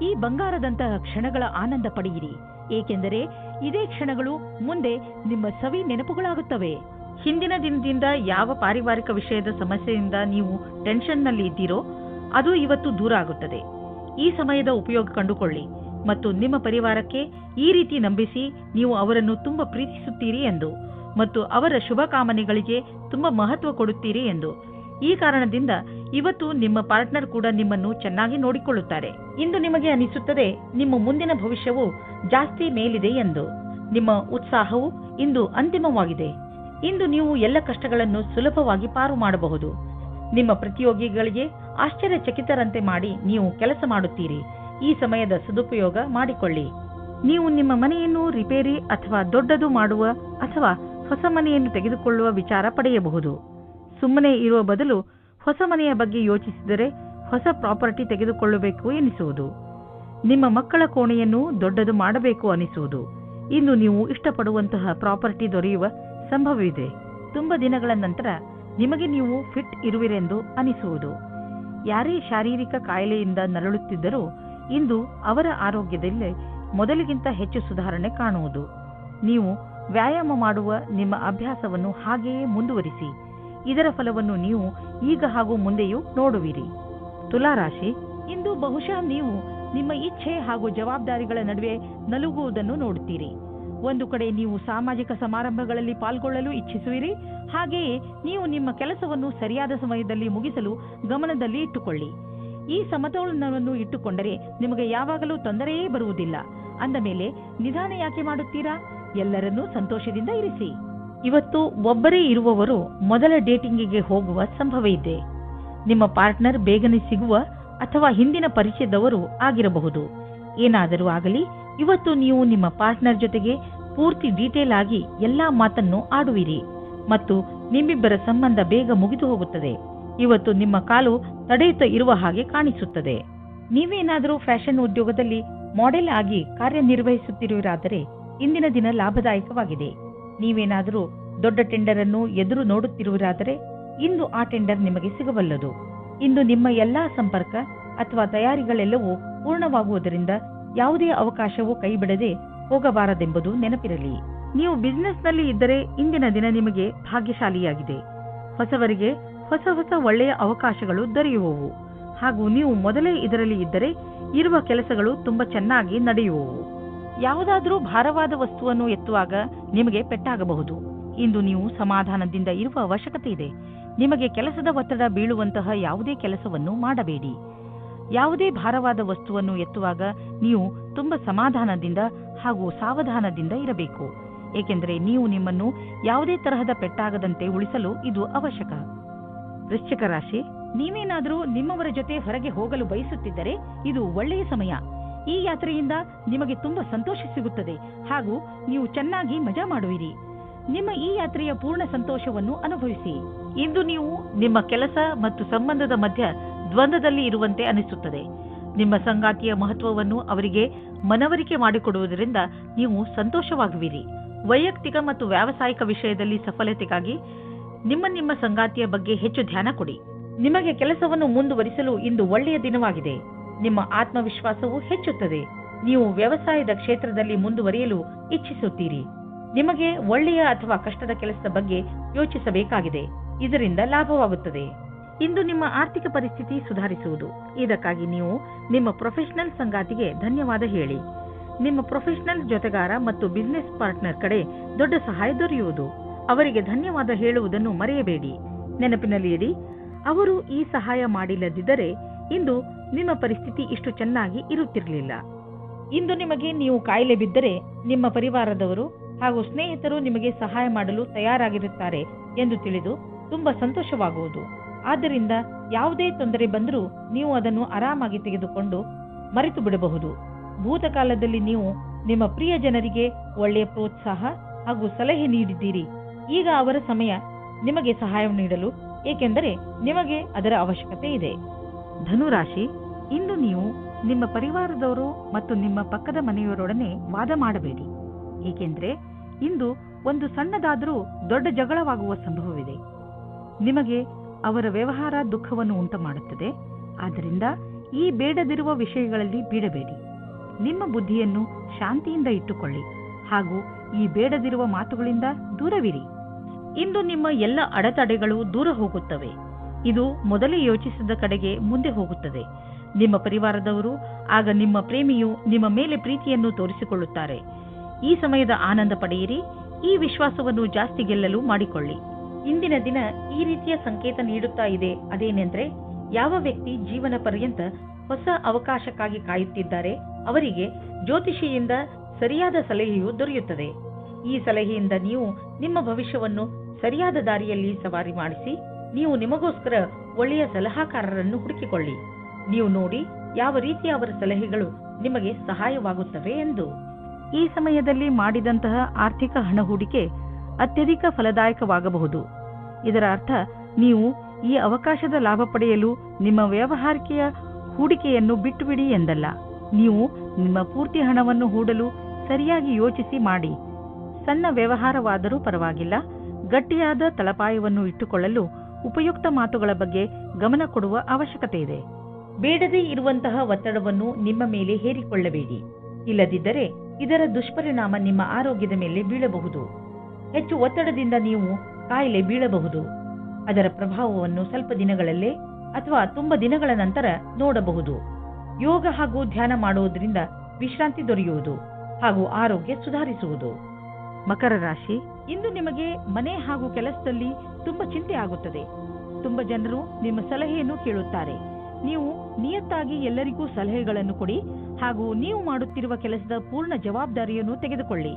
ಈ ಬಂಗಾರದಂತಹ ಕ್ಷಣಗಳ ಆನಂದ ಪಡೆಯಿರಿ, ಏಕೆಂದರೆ ಇದೇ ಕ್ಷಣಗಳು ಮುಂದೆ ನಿಮ್ಮ ಸವಿ ನೆನಪುಗಳಾಗುತ್ತವೆ. ಹಿಂದಿನ ದಿನದಿಂದ ಯಾವ ಪಾರಿವಾರಿಕ ವಿಷಯದ ಸಮಸ್ಯೆಯಿಂದ ನೀವು ಟೆನ್ಷನ್ನಲ್ಲಿ ಇದ್ದೀರೋ ಅದು ಇವತ್ತು ದೂರ ಆಗುತ್ತದೆ. ಈ ಸಮಯದ ಉಪಯೋಗ ಕಂಡುಕೊಳ್ಳಿ ಮತ್ತು ನಿಮ್ಮ ಪರಿವಾರಕ್ಕೆ ಈ ರೀತಿ ನಂಬಿಸಿ ನೀವು ಅವರನ್ನು ತುಂಬಾ ಪ್ರೀತಿಸುತ್ತೀರಿ ಎಂದು ಮತ್ತು ಅವರ ಶುಭ ಕಾಮನೆಗಳಿಗೆ ತುಂಬಾ ಮಹತ್ವ ಕೊಡುತ್ತೀರಿ ಎಂದು. ಈ ಕಾರಣದಿಂದ ಇವತ್ತು ನಿಮ್ಮ ಪಾರ್ಟ್ನರ್ ಕೂಡ ನಿಮ್ಮನ್ನು ಚೆನ್ನಾಗಿ ನೋಡಿಕೊಳ್ಳುತ್ತಾರೆ. ಇಂದು ನಿಮಗೆ ಅನಿಸುತ್ತದೆ ನಿಮ್ಮ ಮುಂದಿನ ಭವಿಷ್ಯವು ಜಾಸ್ತಿ ಮೇಲಿದೆ ಎಂದು. ನಿಮ್ಮ ಉತ್ಸಾಹವು ಇಂದು ಅಂತಿಮವಾಗಿದೆ. ಇಂದು ನೀವು ಎಲ್ಲ ಕಷ್ಟಗಳನ್ನು ಸುಲಭವಾಗಿ ಪಾರು ಮಾಡಬಹುದು. ನಿಮ್ಮ ಪ್ರತಿಯೋಗಿಗಳಿಗೆ ಆಶ್ಚರ್ಯಚಕಿತರಂತೆ ಮಾಡಿ ನೀವು ಕೆಲಸ ಮಾಡುತ್ತೀರಿ. ಈ ಸಮಯದ ಸದುಪಯೋಗ ಮಾಡಿಕೊಳ್ಳಿ. ನೀವು ನಿಮ್ಮ ಮನೆಯನ್ನು ರಿಪೇರಿ ಅಥವಾ ದೊಡ್ಡದು ಮಾಡುವ ಅಥವಾ ಹೊಸ ಮನೆಯನ್ನು ತೆಗೆದುಕೊಳ್ಳುವ ವಿಚಾರ ಪಡೆಯಬಹುದು. ಸುಮ್ಮನೆ ಇರುವ ಬದಲು ಹೊಸ ಮನೆಯ ಬಗ್ಗೆ ಯೋಚಿಸಿದರೆ ಹೊಸ ಪ್ರಾಪರ್ಟಿ ತೆಗೆದುಕೊಳ್ಳಬೇಕು ಎನಿಸುವುದು. ನಿಮ್ಮ ಮಕ್ಕಳ ಕೋಣೆಯನ್ನು ದೊಡ್ಡದು ಮಾಡಬೇಕು ಅನಿಸುವುದು. ಇಂದು ನೀವು ಇಷ್ಟಪಡುವಂತಹ ಪ್ರಾಪರ್ಟಿ ದೊರೆಯುವ ಸಂಭವವಿದೆ. ತುಂಬಾ ದಿನಗಳ ನಂತರ ನಿಮಗೆ ನೀವು ಫಿಟ್ ಇರುವಿರೆಂದು ಅನಿಸುವುದು. ಯಾರೇ ಶಾರೀರಿಕ ಕಾಯಿಲೆಯಿಂದ ನರಳುತ್ತಿದ್ದರೂ ಇಂದು ಅವರ ಆರೋಗ್ಯದಲ್ಲಿ ಮೊದಲಿಗಿಂತ ಹೆಚ್ಚು ಸುಧಾರಣೆ ಕಾಣುವುದು. ನೀವು ವ್ಯಾಯಾಮ ಮಾಡುವ ನಿಮ್ಮ ಅಭ್ಯಾಸವನ್ನು ಹಾಗೆಯೇ ಮುಂದುವರಿಸಿ. ಇದರ ಫಲವನ್ನು ನೀವು ಈಗ ಹಾಗೂ ಮುಂದೆಯೂ ನೋಡುವಿರಿ. ತುಲಾರಾಶಿ, ಇಂದು ಬಹುಶಃ ನೀವು ನಿಮ್ಮ ಇಚ್ಛೆ ಹಾಗೂ ಜವಾಬ್ದಾರಿಗಳ ನಡುವೆ ನಲುಗುವುದನ್ನು ನೋಡುತ್ತೀರಿ. ಒಂದು ಕಡೆ ನೀವು ಸಾಮಾಜಿಕ ಸಮಾರಂಭಗಳಲ್ಲಿ ಪಾಲ್ಗೊಳ್ಳಲು ಇಚ್ಛಿಸುವಿರಿ, ಹಾಗೆಯೇ ನೀವು ನಿಮ್ಮ ಕೆಲಸವನ್ನು ಸರಿಯಾದ ಸಮಯದಲ್ಲಿ ಮುಗಿಸಲು ಗಮನದಲ್ಲಿ ಇಟ್ಟುಕೊಳ್ಳಿ. ಈ ಸಮತೋಲನವನ್ನು ಇಟ್ಟುಕೊಂಡರೆ ನಿಮಗೆ ಯಾವಾಗಲೂ ತೊಂದರೆಯೇ ಬರುವುದಿಲ್ಲ. ಅಂದ ಮೇಲೆ ನಿಧಾನ ಯಾಕೆ ಮಾಡುತ್ತೀರಾ? ಎಲ್ಲರನ್ನೂ ಸಂತೋಷದಿಂದ ಇರಿಸಿ. ಇವತ್ತು ಒಬ್ಬರೇ ಇರುವವರು ಮೊದಲ ಡೇಟಿಂಗಿಗೆ ಹೋಗುವ ಸಂಭವ ಇದೆ. ನಿಮ್ಮ ಪಾರ್ಟ್ನರ್ ಬೇಗನೆ ಸಿಗುವ ಅಥವಾ ಹಿಂದಿನ ಪರಿಚಯದವರು ಆಗಿರಬಹುದು. ಏನಾದರೂ ಆಗಲಿ, ಇವತ್ತು ನೀವು ನಿಮ್ಮ ಪಾರ್ಟ್ನರ್ ಜೊತೆಗೆ ಪೂರ್ತಿ ಡೀಟೇಲ್ ಆಗಿ ಎಲ್ಲಾ ಮಾತನ್ನು ಆಡುವಿರಿ ಮತ್ತು ನಿಮ್ಮಿಬ್ಬರ ಸಂಬಂಧ ಬೇಗ ಮುಗಿದು ಹೋಗುತ್ತದೆ. ಇವತ್ತು ನಿಮ್ಮ ಕಾಲು ತಡೆಯುತ್ತಾ ಇರುವ ಹಾಗೆ ಕಾಣಿಸುತ್ತದೆ. ನೀವೇನಾದರೂ ಫ್ಯಾಷನ್ ಉದ್ಯೋಗದಲ್ಲಿ ಮಾಡೆಲ್ ಆಗಿ ಕಾರ್ಯನಿರ್ವಹಿಸುತ್ತಿರುವಿರಾದರೆ ಇಂದಿನ ದಿನ ಲಾಭದಾಯಕವಾಗಿದೆ. ನೀವೇನಾದರೂ ದೊಡ್ಡ ಟೆಂಡರ್ ಅನ್ನು ಎದುರು ನೋಡುತ್ತಿರುವಿರಾದರೆ ಇಂದು ಆ ಟೆಂಡರ್ ನಿಮಗೆ ಸಿಗಬಲ್ಲದು. ಇಂದು ನಿಮ್ಮ ಎಲ್ಲಾ ಸಂಪರ್ಕ ಅಥವಾ ತಯಾರಿಗಳೆಲ್ಲವೂ ಪೂರ್ಣವಾಗುವುದರಿಂದ ಯಾವುದೇ ಅವಕಾಶವೂ ಕೈಬಿಡದೆ ಹೋಗಬಾರದೆಂಬುದು ನೆನಪಿರಲಿ. ನೀವು ಬಿಸಿನೆಸ್ನಲ್ಲಿ ಇದ್ದರೆ ಇಂದಿನ ದಿನ ನಿಮಗೆ ಭಾಗ್ಯಶಾಲಿಯಾಗಿದೆ. ಹೊಸವರಿಗೆ ಹೊಸ ಹೊಸ ಒಳ್ಳೆಯ ಅವಕಾಶಗಳು ದೊರೆಯುವವು ಹಾಗೂ ನೀವು ಮೊದಲೇ ಇದರಲ್ಲಿ ಇದ್ದರೆ ಇರುವ ಕೆಲಸಗಳು ತುಂಬಾ ಚೆನ್ನಾಗಿ ನಡೆಯುವವು. ಯಾವುದಾದರೂ ಭಾರವಾದ ವಸ್ತುವನ್ನು ಎತ್ತುವಾಗ ನಿಮಗೆ ಪೆಟ್ಟಾಗಬಹುದು. ಇಂದು ನೀವು ಸಮಾಧಾನದಿಂದ ಇರುವ ಅವಶ್ಯಕತೆ ಇದೆ. ನಿಮಗೆ ಕೆಲಸದ ಒತ್ತಡ ಬೀಳುವಂತಹ ಯಾವುದೇ ಕೆಲಸವನ್ನು ಮಾಡಬೇಡಿ. ಯಾವುದೇ ಭಾರವಾದ ವಸ್ತುವನ್ನು ಎತ್ತುವಾಗ ನೀವು ತುಂಬಾ ಸಮಾಧಾನದಿಂದ ಹಾಗೂ ಸಾವಧಾನದಿಂದ ಇರಬೇಕು. ಏಕೆಂದರೆ ನೀವು ನಿಮ್ಮನ್ನು ಯಾವುದೇ ತರಹದ ಪೆಟ್ಟಾಗದಂತೆ ಉಳಿಸಲು ಇದು ಅವಶ್ಯಕ. ವೃಶ್ಚಿಕ ರಾಶಿ, ನೀವೇನಾದರೂ ನಿಮ್ಮವರ ಜೊತೆ ಹೊರಗೆ ಹೋಗಲು ಬಯಸುತ್ತಿದ್ದರೆ ಇದು ಒಳ್ಳೆಯ ಸಮಯ. ಈ ಯಾತ್ರೆಯಿಂದ ನಿಮಗೆ ತುಂಬಾ ಸಂತೋಷ ಸಿಗುತ್ತದೆ ಹಾಗೂ ನೀವು ಚೆನ್ನಾಗಿ ಮಜಾ ಮಾಡುವಿರಿ. ನಿಮ್ಮ ಈ ಯಾತ್ರೆಯ ಪೂರ್ಣ ಸಂತೋಷವನ್ನು ಅನುಭವಿಸಿ. ಇಂದು ನೀವು ನಿಮ್ಮ ಕೆಲಸ ಮತ್ತು ಸಂಬಂಧದ ಮಧ್ಯ ದ್ವಂದ್ವದಲ್ಲಿ ಇರುವಂತೆ ಅನಿಸುತ್ತದೆ. ನಿಮ್ಮ ಸಂಗಾತಿಯ ಮಹತ್ವವನ್ನು ಅವರಿಗೆ ಮನವರಿಕೆ ಮಾಡಿಕೊಡುವುದರಿಂದ ನೀವು ಸಂತೋಷವಾಗುವಿರಿ. ವೈಯಕ್ತಿಕ ಮತ್ತು ವ್ಯಾವಸಾಯಿಕ ವಿಷಯದಲ್ಲಿ ಸಫಲತೆಗಾಗಿ ನಿಮ್ಮ ಸಂಗಾತಿಯ ಬಗ್ಗೆ ಹೆಚ್ಚು ಧ್ಯಾನ ಕೊಡಿ. ನಿಮಗೆ ಕೆಲಸವನ್ನು ಮುಂದುವರಿಸಲು ಇಂದು ಒಳ್ಳೆಯ ದಿನವಾಗಿದೆ. ನಿಮ್ಮ ಆತ್ಮವಿಶ್ವಾಸವು ಹೆಚ್ಚುತ್ತದೆ. ನೀವು ವ್ಯವಸಾಯದ ಕ್ಷೇತ್ರದಲ್ಲಿ ಮುಂದುವರಿಯಲು ಇಚ್ಛಿಸುತ್ತೀರಿ. ನಿಮಗೆ ಒಳ್ಳೆಯ ಅಥವಾ ಕಷ್ಟದ ಕೆಲಸದ ಬಗ್ಗೆ ಯೋಚಿಸಬೇಕಾಗಿದೆ. ಇದರಿಂದ ಲಾಭವಾಗುತ್ತದೆ. ಇಂದು ನಿಮ್ಮ ಆರ್ಥಿಕ ಪರಿಸ್ಥಿತಿ ಸುಧಾರಿಸುವುದು. ಇದಕ್ಕಾಗಿ ನೀವು ನಿಮ್ಮ ಪ್ರೊಫೆಷನಲ್ ಸಂಗಾತಿಗೆ ಧನ್ಯವಾದ ಹೇಳಿ. ನಿಮ್ಮ ಪ್ರೊಫೆಷನಲ್ ಜೊತೆಗಾರ ಮತ್ತು ಬಿಸಿನೆಸ್ ಪಾರ್ಟ್ನರ್ ಕಡೆ ದೊಡ್ಡ ಸಹಾಯ ದೊರೆಯುವುದು. ಅವರಿಗೆ ಧನ್ಯವಾದ ಹೇಳುವುದನ್ನು ಮರೆಯಬೇಡಿ. ನೆನಪಿನಲ್ಲಿ ಇಡಿ, ಅವರು ಈ ಸಹಾಯ ಮಾಡಿಲ್ಲದಿದ್ದರೆ ಇಂದು ನಿಮ್ಮ ಪರಿಸ್ಥಿತಿ ಇಷ್ಟು ಚೆನ್ನಾಗಿ ಇರುತ್ತಿರಲಿಲ್ಲ. ಇಂದು ನಿಮಗೆ ನೀವು ಕಾಯಿಲೆ ಬಿದ್ದರೆ ನಿಮ್ಮ ಪರಿವಾರದವರು ಹಾಗೂ ಸ್ನೇಹಿತರು ನಿಮಗೆ ಸಹಾಯ ಮಾಡಲು ತಯಾರಾಗಿರುತ್ತಾರೆ ಎಂದು ತಿಳಿದು ತುಂಬಾ ಸಂತೋಷವಾಗುವುದು. ಆದ್ದರಿಂದ ಯಾವುದೇ ತೊಂದರೆ ಬಂದರೂ ನೀವು ಅದನ್ನು ಆರಾಮಾಗಿ ತೆಗೆದುಕೊಂಡು ಮರೆತು ಬಿಡಬಹುದು. ಭೂತಕಾಲದಲ್ಲಿ ನೀವು ನಿಮ್ಮ ಪ್ರಿಯ ಜನರಿಗೆ ಒಳ್ಳೆಯ ಪ್ರೋತ್ಸಾಹ ಹಾಗೂ ಸಲಹೆ ನೀಡಿದ್ದೀರಿ. ಈಗ ಅವರ ಸಮಯ ನಿಮಗೆ ಸಹಾಯ ನೀಡಲು, ಏಕೆಂದರೆ ನಿಮಗೆ ಅದರ ಅವಶ್ಯಕತೆ ಇದೆ. ಧನುರಾಶಿ, ಇಂದು ನೀವು ನಿಮ್ಮ ಪರಿವಾರದವರು ಮತ್ತು ನಿಮ್ಮ ಪಕ್ಕದ ಮನೆಯವರೊಡನೆ ವಾದ ಮಾಡಬೇಡಿ. ಏಕೆಂದರೆ ಇಂದು ಒಂದು ಸಣ್ಣದಾದರೂ ದೊಡ್ಡ ಜಗಳವಾಗುವ ಸಂಭವವಿದೆ. ನಿಮಗೆ ಅವರ ವ್ಯವಹಾರ ದುಃಖವನ್ನು ಉಂಟು ಮಾಡುತ್ತದೆ. ಆದ್ದರಿಂದ ಈ ಬೇಡದಿರುವ ವಿಷಯಗಳಲ್ಲಿ ಬೀಳಬೇಡಿ. ನಿಮ್ಮ ಬುದ್ಧಿಯನ್ನು ಶಾಂತಿಯಿಂದ ಇಟ್ಟುಕೊಳ್ಳಿ ಹಾಗೂ ಈ ಬೇಡದಿರುವ ಮಾತುಗಳಿಂದ ದೂರವಿರಿ. ಇಂದು ನಿಮ್ಮ ಎಲ್ಲ ಅಡೆತಡೆಗಳು ದೂರ ಹೋಗುತ್ತವೆ. ಇದು ಮೊದಲೇ ಯೋಚಿಸಿದ ಕಡೆಗೆ ಮುಂದೆ ಹೋಗುತ್ತದೆ. ನಿಮ್ಮ ಪರಿವಾರದವರು ಆಗ ನಿಮ್ಮ ಪ್ರೇಮಿಯು ನಿಮ್ಮ ಮೇಲೆ ಪ್ರೀತಿಯನ್ನು ತೋರಿಸಿಕೊಳ್ಳುತ್ತಾರೆ. ಈ ಸಮಯದ ಆನಂದ ಪಡೆಯಿರಿ. ಈ ವಿಶ್ವಾಸವನ್ನು ಜಾಸ್ತಿ ಗೆಲ್ಲಲು ಮಾಡಿಕೊಳ್ಳಿ. ಇಂದಿನ ದಿನ ಈ ರೀತಿಯ ಸಂಕೇತ ನೀಡುತ್ತಾ ಇದೆ. ಅದೇನೆಂದ್ರೆ, ಯಾವ ವ್ಯಕ್ತಿ ಜೀವನ ಪರ್ಯಂತ ಹೊಸ ಅವಕಾಶಕ್ಕಾಗಿ ಕಾಯುತ್ತಿದ್ದಾರೆ ಅವರಿಗೆ ಜ್ಯೋತಿಷಿಯಿಂದ ಸರಿಯಾದ ಸಲಹೆಯು ದೊರೆಯುತ್ತದೆ. ಈ ಸಲಹೆಯಿಂದ ನೀವು ನಿಮ್ಮ ಭವಿಷ್ಯವನ್ನು ಸರಿಯಾದ ದಾರಿಯಲ್ಲಿ ಸವಾರಿ ಮಾಡಿಸಿ ನೀವು ನಿಮಗೋಸ್ಕರ ಒಳ್ಳೆಯ ಸಲಹಾಕಾರರನ್ನು ಹುಡುಕಿಕೊಳ್ಳಿ. ನೀವು ನೋಡಿ ಯಾವ ರೀತಿಯ ಅವರ ಸಲಹೆಗಳು ನಿಮಗೆ ಸಹಾಯವಾಗುತ್ತವೆ ಎಂದು. ಈ ಸಮಯದಲ್ಲಿ ಮಾಡಿದಂತಹ ಆರ್ಥಿಕ ಹಣ ಹೂಡಿಕೆ ಅತ್ಯಧಿಕ ಫಲದಾಯಕವಾಗಬಹುದು. ಇದರ ಅರ್ಥ ನೀವು ಈ ಅವಕಾಶದ ಲಾಭ ಪಡೆಯಲು ನಿಮ್ಮ ವ್ಯವಹಾರಿಕೆಯ ಹೂಡಿಕೆಯನ್ನು ಬಿಟ್ಟುಬಿಡಿ ಎಂದಲ್ಲ. ನೀವು ನಿಮ್ಮ ಪೂರ್ತಿ ಹಣವನ್ನು ಹೂಡಲು ಸರಿಯಾಗಿ ಯೋಚಿಸಿ ಮಾಡಿ. ಸಣ್ಣ ವ್ಯವಹಾರವಾದರೂ ಪರವಾಗಿಲ್ಲ, ಗಟ್ಟಿಯಾದ ತಳಪಾಯವನ್ನು ಇಟ್ಟುಕೊಳ್ಳಲು ಉಪಯುಕ್ತ ಮಾತುಗಳ ಬಗ್ಗೆ ಗಮನ ಕೊಡುವ ಅವಶ್ಯಕತೆ ಇದೆ. ಬೇಡದೇ ಇರುವಂತಹ ಒತ್ತಡವನ್ನು ನಿಮ್ಮ ಮೇಲೆ ಹೇರಿಕೊಳ್ಳಬೇಡಿ. ಇಲ್ಲದಿದ್ದರೆ ಇದರ ದುಷ್ಪರಿಣಾಮ ನಿಮ್ಮ ಆರೋಗ್ಯದ ಮೇಲೆ ಬೀಳಬಹುದು. ಹೆಚ್ಚು ಒತ್ತಡದಿಂದ ನೀವು ಕಾಯಿಲೆ ಬೀಳಬಹುದು. ಅದರ ಪ್ರಭಾವವನ್ನು ಸ್ವಲ್ಪ ದಿನಗಳಲ್ಲೇ ಅಥವಾ ತುಂಬಾ ದಿನಗಳ ನಂತರ ನೋಡಬಹುದು. ಯೋಗ ಹಾಗೂ ಧ್ಯಾನ ಮಾಡುವುದರಿಂದ ವಿಶ್ರಾಂತಿ ದೊರೆಯುವುದು ಹಾಗೂ ಆರೋಗ್ಯ ಸುಧಾರಿಸುವುದು. ಮಕರ ರಾಶಿ, ಇಂದು ನಿಮಗೆ ಮನೆ ಹಾಗೂ ಕೆಲಸದಲ್ಲಿ ತುಂಬಾ ಚಿಂತೆ ಆಗುತ್ತದೆ. ತುಂಬಾ ಜನರು ನಿಮ್ಮ ಸಲಹೆಯನ್ನು ಕೇಳುತ್ತಾರೆ. ನೀವು ನಿಯತ್ತಾಗಿ ಎಲ್ಲರಿಗೂ ಸಲಹೆಗಳನ್ನು ಕೊಡಿ ಹಾಗೂ ನೀವು ಮಾಡುತ್ತಿರುವ ಕೆಲಸದ ಪೂರ್ಣ ಜವಾಬ್ದಾರಿಯನ್ನು ತೆಗೆದುಕೊಳ್ಳಿ.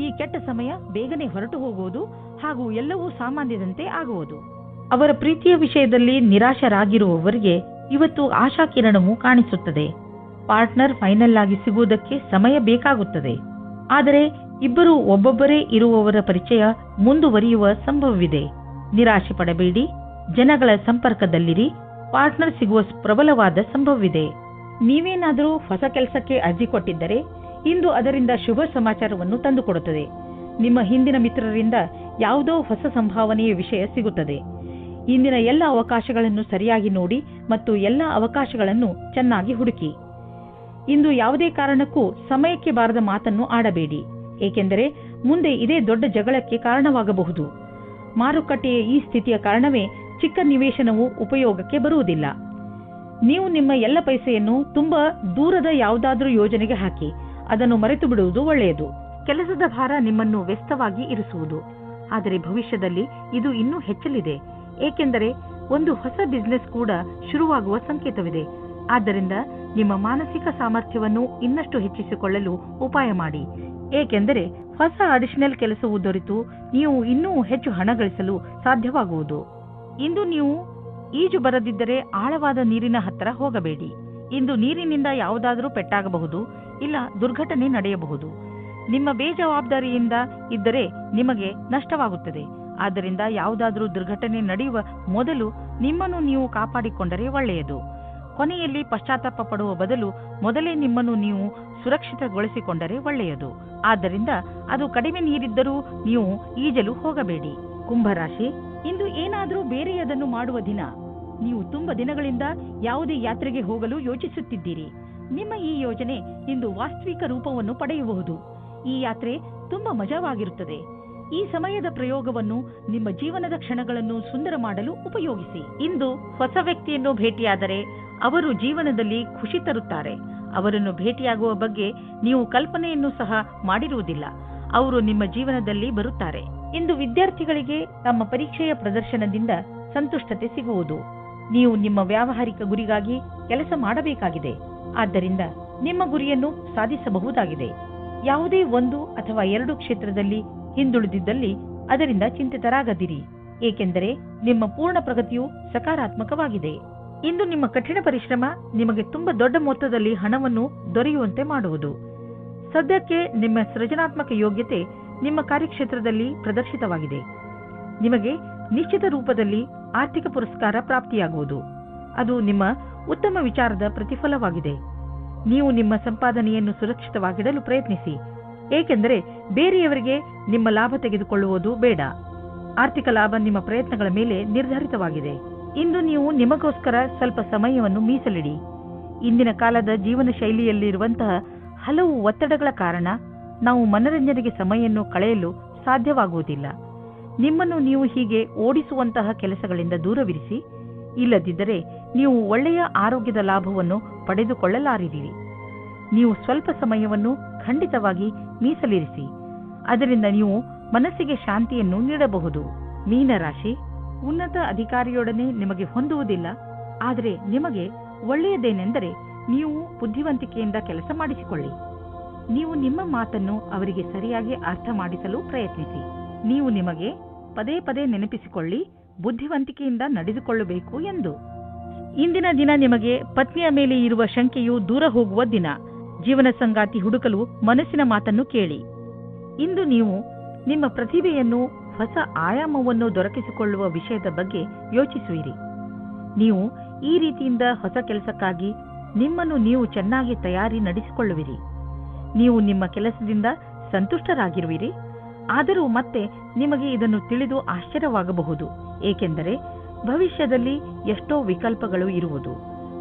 ಈ ಕೆಟ್ಟ ಸಮಯ ಬೇಗನೆ ಹೊರಟು ಹೋಗುವುದು ಹಾಗೂ ಎಲ್ಲವೂ ಸಾಮಾನ್ಯದಂತೆ ಆಗುವುದು. ಅವರ ಪ್ರೀತಿಯ ವಿಷಯದಲ್ಲಿ ನಿರಾಶರಾಗಿರುವವರಿಗೆ ಇವತ್ತು ಆಶಾಕಿರಣವು ಕಾಣಿಸುತ್ತದೆ. ಪಾರ್ಟ್ನರ್ ಫೈನಲ್ ಆಗಿ ಸಿಗುವುದಕ್ಕೆ ಸಮಯ ಬೇಕಾಗುತ್ತದೆ. ಆದರೆ ಇಬ್ಬರು ಒಬ್ಬೊಬ್ಬರೇ ಇರುವವರ ಪರಿಚಯ ಮುಂದುವರಿಯುವ ಸಂಭವವಿದೆ. ನಿರಾಶೆ ಪಡಬೇಡಿ. ಜನಗಳ ಸಂಪರ್ಕದಲ್ಲಿರಿ. ಪಾರ್ಟ್ನರ್ ಸಿಗುವ ಪ್ರಬಲವಾದ ಸಂಭವವಿದೆ. ನೀವೇನಾದರೂ ಹೊಸ ಕೆಲಸಕ್ಕೆ ಅರ್ಜಿ ಕೊಟ್ಟಿದ್ದರೆ ಇಂದು ಅದರಿಂದ ಶುಭ ಸಮಾಚಾರವನ್ನು ತಂದುಕೊಡುತ್ತದೆ. ನಿಮ್ಮ ಹಿಂದಿನ ಮಿತ್ರರಿಂದ ಯಾವುದೋ ಹೊಸ ಸಂಭಾವನೆಯ ವಿಷಯ ಸಿಗುತ್ತದೆ. ಇಂದಿನ ಎಲ್ಲ ಅವಕಾಶಗಳನ್ನು ಸರಿಯಾಗಿ ನೋಡಿ ಮತ್ತು ಎಲ್ಲ ಅವಕಾಶಗಳನ್ನು ಚೆನ್ನಾಗಿ ಹುಡುಕಿ. ಇಂದು ಯಾವುದೇ ಕಾರಣಕ್ಕೂ ಸಮಯಕ್ಕೆ ಬಾರದ ಮಾತನ್ನು ಆಡಬೇಡಿ, ಏಕೆಂದರೆ ಮುಂದೆ ಇದೇ ದೊಡ್ಡ ಜಗಳಕ್ಕೆ ಕಾರಣವಾಗಬಹುದು. ಮಾರುಕಟ್ಟೆಯ ಈ ಸ್ಥಿತಿಯ ಕಾರಣವೇ ಚಿಕ್ಕ ನಿವೇಶನವು ಉಪಯೋಗಕ್ಕೆ ಬರುವುದಿಲ್ಲ. ನೀವು ನಿಮ್ಮ ಎಲ್ಲ ಪೈಸೆಯನ್ನು ತುಂಬಾ ದೂರದ ಯಾವುದಾದ್ರೂ ಯೋಜನೆಗೆ ಹಾಕಿ ಅದನ್ನು ಮರೆತು ಬಿಡುವುದು ಒಳ್ಳೆಯದು. ಕೆಲಸದ ಭಾರ ನಿಮ್ಮನ್ನು ವ್ಯಸ್ತವಾಗಿ ಇರಿಸುವುದು. ಆದರೆ ಭವಿಷ್ಯದಲ್ಲಿ ಇದು ಇನ್ನೂ ಹೆಚ್ಚಲಿದೆ, ಏಕೆಂದರೆ ಒಂದು ಹೊಸ ಬಿಸಿನೆಸ್ ಕೂಡ ಶುರುವಾಗುವ ಸಂಕೇತವಿದೆ. ಆದ್ದರಿಂದ ನಿಮ್ಮ ಮಾನಸಿಕ ಸಾಮರ್ಥ್ಯವನ್ನು ಇನ್ನಷ್ಟು ಹೆಚ್ಚಿಸಿಕೊಳ್ಳಲು ಉಪಾಯ ಮಾಡಿ, ಏಕೆಂದರೆ ಹೊಸ ಅಡಿಷನಲ್ ಕೆಲಸವು ದೊರೆತು ನೀವು ಇನ್ನೂ ಹೆಚ್ಚು ಹಣ ಗಳಿಸಲು ಸಾಧ್ಯವಾಗುವುದು. ಇಂದು ನೀವು ಈಜು ಬರದಿದ್ದರೆ ಆಳವಾದ ನೀರಿನ ಹತ್ತಿರ ಹೋಗಬೇಡಿ. ಇಂದು ನೀರಿನಿಂದ ಯಾವುದಾದರೂ ಪೆಟ್ಟಾಗಬಹುದು, ಇಲ್ಲ ದುರ್ಘಟನೆ ನಡೆಯಬಹುದು. ನಿಮ್ಮ ಬೇಜವಾಬ್ದಾರಿಯಿಂದ ಇದ್ದರೆ ನಿಮಗೆ ನಷ್ಟವಾಗುತ್ತದೆ. ಆದ್ದರಿಂದ ಯಾವುದಾದರೂ ದುರ್ಘಟನೆ ನಡೆಯುವ ಮೊದಲು ನಿಮ್ಮನ್ನು ನೀವು ಕಾಪಾಡಿಕೊಂಡರೆ ಒಳ್ಳೆಯದು. ಕೊನೆಯಲ್ಲಿ ಪಶ್ಚಾತ್ತಾಪ ಪಡುವ ಬದಲು ಮೊದಲೇ ನಿಮ್ಮನ್ನು ನೀವು ಸುರಕ್ಷಿತಗೊಳಿಸಿಕೊಂಡರೆ ಒಳ್ಳೆಯದು. ಆದ್ದರಿಂದ ಅದು ಕಡಿಮೆ ನೀರಿದ್ದರೂ ನೀವು ಈಜಲು ಹೋಗಬೇಡಿ. ಕುಂಭರಾಶಿ, ಇಂದು ಏನಾದರೂ ಬೇರೆಯದನ್ನು ಮಾಡುವ ದಿನ. ನೀವು ತುಂಬಾ ದಿನಗಳಿಂದ ಯಾವುದೇ ಯಾತ್ರೆಗೆ ಹೋಗಲು ಯೋಚಿಸುತ್ತಿದ್ದೀರಿ. ನಿಮ್ಮ ಈ ಯೋಜನೆ ಇಂದು ವಾಸ್ತವಿಕ ರೂಪವನ್ನು ಪಡೆಯಬಹುದು. ಈ ಯಾತ್ರೆ ತುಂಬಾ ಮಜವಾಗಿರುತ್ತದೆ. ಈ ಸಮಯದ ಪ್ರಯೋಗವನ್ನು ನಿಮ್ಮ ಜೀವನದ ಕ್ಷಣಗಳನ್ನು ಸುಂದರ ಮಾಡಲು ಉಪಯೋಗಿಸಿ. ಇಂದು ಹೊಸ ವ್ಯಕ್ತಿಯನ್ನು ಭೇಟಿಯಾದರೆ ಅವರು ಜೀವನದಲ್ಲಿ ಖುಷಿ ತರುತ್ತಾರೆ. ಅವರನ್ನು ಭೇಟಿಯಾಗುವ ಬಗ್ಗೆ ನೀವು ಕಲ್ಪನೆಯನ್ನು ಸಹ ಮಾಡಿರುವುದಿಲ್ಲ. ಅವರು ನಿಮ್ಮ ಜೀವನದಲ್ಲಿ ಬರುತ್ತಾರೆ. ಇಂದು ವಿದ್ಯಾರ್ಥಿಗಳಿಗೆ ತಮ್ಮ ಪರೀಕ್ಷೆಯ ಪ್ರದರ್ಶನದಿಂದ ಸಂತುಷ್ಟತೆ ಸಿಗುವುದು. ನೀವು ನಿಮ್ಮ ವ್ಯಾವಹಾರಿಕ ಗುರಿಗಾಗಿ ಕೆಲಸ ಮಾಡಬೇಕಾಗಿದೆ. ಆದ್ದರಿಂದ ನಿಮ್ಮ ಗುರಿಯನ್ನು ಸಾಧಿಸಬಹುದಾಗಿದೆ. ಯಾವುದೇ ಒಂದು ಅಥವಾ ಎರಡು ಕ್ಷೇತ್ರದಲ್ಲಿ ಹಿಂದುಳಿದಿದ್ದಲ್ಲಿ ಅದರಿಂದ ಚಿಂತಿತರಾಗದಿರಿ, ಏಕೆಂದರೆ ನಿಮ್ಮ ಪೂರ್ಣ ಪ್ರಗತಿಯು ಸಕಾರಾತ್ಮಕವಾಗಿದೆ. ಇಂದು ನಿಮ್ಮ ಕಠಿಣ ಪರಿಶ್ರಮ ನಿಮಗೆ ತುಂಬಾ ದೊಡ್ಡ ಮೊತ್ತದಲ್ಲಿ ಹಣವನ್ನು ದೊರೆಯುವಂತೆ ಮಾಡುವುದು. ಸದ್ಯಕ್ಕೆ ನಿಮ್ಮ ಸೃಜನಾತ್ಮಕ ಯೋಗ್ಯತೆ ನಿಮ್ಮ ಕಾರ್ಯಕ್ಷೇತ್ರದಲ್ಲಿ ಪ್ರದರ್ಶಿತವಾಗಿದೆ. ನಿಮಗೆ ನಿಶ್ಚಿತ ರೂಪದಲ್ಲಿ ಆರ್ಥಿಕ ಪುರಸ್ಕಾರ ಪ್ರಾಪ್ತಿಯಾಗುವುದು. ಅದು ನಿಮ್ಮ ಉತ್ತಮ ವಿಚಾರದ ಪ್ರತಿಫಲವಾಗಿದೆ. ನೀವು ನಿಮ್ಮ ಸಂಪಾದನೆಯನ್ನು ಸುರಕ್ಷಿತವಾಗಿಡಲು ಪ್ರಯತ್ನಿಸಿ, ಏಕೆಂದರೆ ಬೇರೆಯವರಿಗೆ ನಿಮ್ಮ ಲಾಭ ತೆಗೆದುಕೊಳ್ಳುವುದು ಬೇಡ. ಆರ್ಥಿಕ ಲಾಭ ನಿಮ್ಮ ಪ್ರಯತ್ನಗಳ ಮೇಲೆ ನಿರ್ಧಾರಿತವಾಗಿದೆ. ಇಂದು ನೀವು ನಿಮಗೋಸ್ಕರ ಸ್ವಲ್ಪ ಸಮಯವನ್ನು ಮೀಸಲಿಡಿ. ಇಂದಿನ ಕಾಲದ ಜೀವನ ಶೈಲಿಯಲ್ಲಿರುವಂತಹ ಹಲವು ಒತ್ತಡಗಳ ಕಾರಣ ನಾವು ಮನರಂಜನೆಗೆ ಸಮಯವನ್ನು ಕಳೆಯಲು ಸಾಧ್ಯವಾಗುವುದಿಲ್ಲ. ನಿಮ್ಮನ್ನು ನೀವು ಹೀಗೆ ಓಡಿಸುವಂತಹ ಕೆಲಸಗಳಿಂದ ದೂರವಿರಿಸಿ. ಇಲ್ಲದಿದ್ದರೆ ನೀವು ಒಳ್ಳೆಯ ಆರೋಗ್ಯದ ಲಾಭವನ್ನು ಪಡೆದುಕೊಳ್ಳಲಾರಿರಿ. ನೀವು ಸ್ವಲ್ಪ ಸಮಯವನ್ನು ಖಂಡಿತವಾಗಿ ಮೀಸಲಿರಿಸಿ. ಅದರಿಂದ ನೀವು ಮನಸ್ಸಿಗೆ ಶಾಂತಿಯನ್ನು ನೀಡಬಹುದು. ಮೀನರಾಶಿ, ಉನ್ನತ ಅಧಿಕಾರಿಯೊಡನೆ ನಿಮಗೆ ಹೊಂದುವುದಿಲ್ಲ. ಆದರೆ ನಿಮಗೆ ಒಳ್ಳೆಯದೇನೆಂದರೆ ನೀವು ಬುದ್ಧಿವಂತಿಕೆಯಿಂದ ಕೆಲಸ ಮಾಡಿಸಿಕೊಳ್ಳಿ. ನೀವು ನಿಮ್ಮ ಮಾತನ್ನು ಅವರಿಗೆ ಸರಿಯಾಗಿ ಅರ್ಥ ಮಾಡಿಸಲು ಪ್ರಯತ್ನಿಸಿ. ನೀವು ನಿಮಗೆ ಪದೇ ಪದೇ ನೆನಪಿಸಿಕೊಳ್ಳಿ, ಬುದ್ಧಿವಂತಿಕೆಯಿಂದ ನಡೆದುಕೊಳ್ಳಬೇಕು ಎಂದು. ಇಂದಿನ ದಿನ ನಿಮಗೆ ಪತ್ನಿಯ ಮೇಲೆ ಇರುವ ಶಂಕೆಯು ದೂರ ಹೋಗುವ ದಿನ. ಜೀವನ ಸಂಗಾತಿ ಹುಡುಕಲು ಮನಸ್ಸಿನ ಮಾತನ್ನು ಕೇಳಿ. ಇಂದು ನೀವು ನಿಮ್ಮ ಪ್ರತಿಭೆಯನ್ನು ಹೊಸ ಆಯಾಮವನ್ನು ದೊರಕಿಸಿಕೊಳ್ಳುವ ವಿಷಯದ ಬಗ್ಗೆ ಯೋಚಿಸುವಿರಿ. ನೀವು ಈ ರೀತಿಯಿಂದ ಹೊಸ ಕೆಲಸಕ್ಕಾಗಿ ನಿಮ್ಮನ್ನು ನೀವು ಚೆನ್ನಾಗಿ ತಯಾರಿ ನಡೆಸಿಕೊಳ್ಳುವಿರಿ. ನೀವು ನಿಮ್ಮ ಕೆಲಸದಿಂದ ಸಂತುಷ್ಟರಾಗಿರುವಿರಿ. ಆದರೂ ಮತ್ತೆ ನಿಮಗೆ ಇದನ್ನು ತಿಳಿದು ಆಶ್ಚರ್ಯವಾಗಬಹುದು, ಏಕೆಂದರೆ ಭವಿಷ್ಯದಲ್ಲಿ ಎಷ್ಟೋ ವಿಕಲ್ಪಗಳು ಇರುವುದು.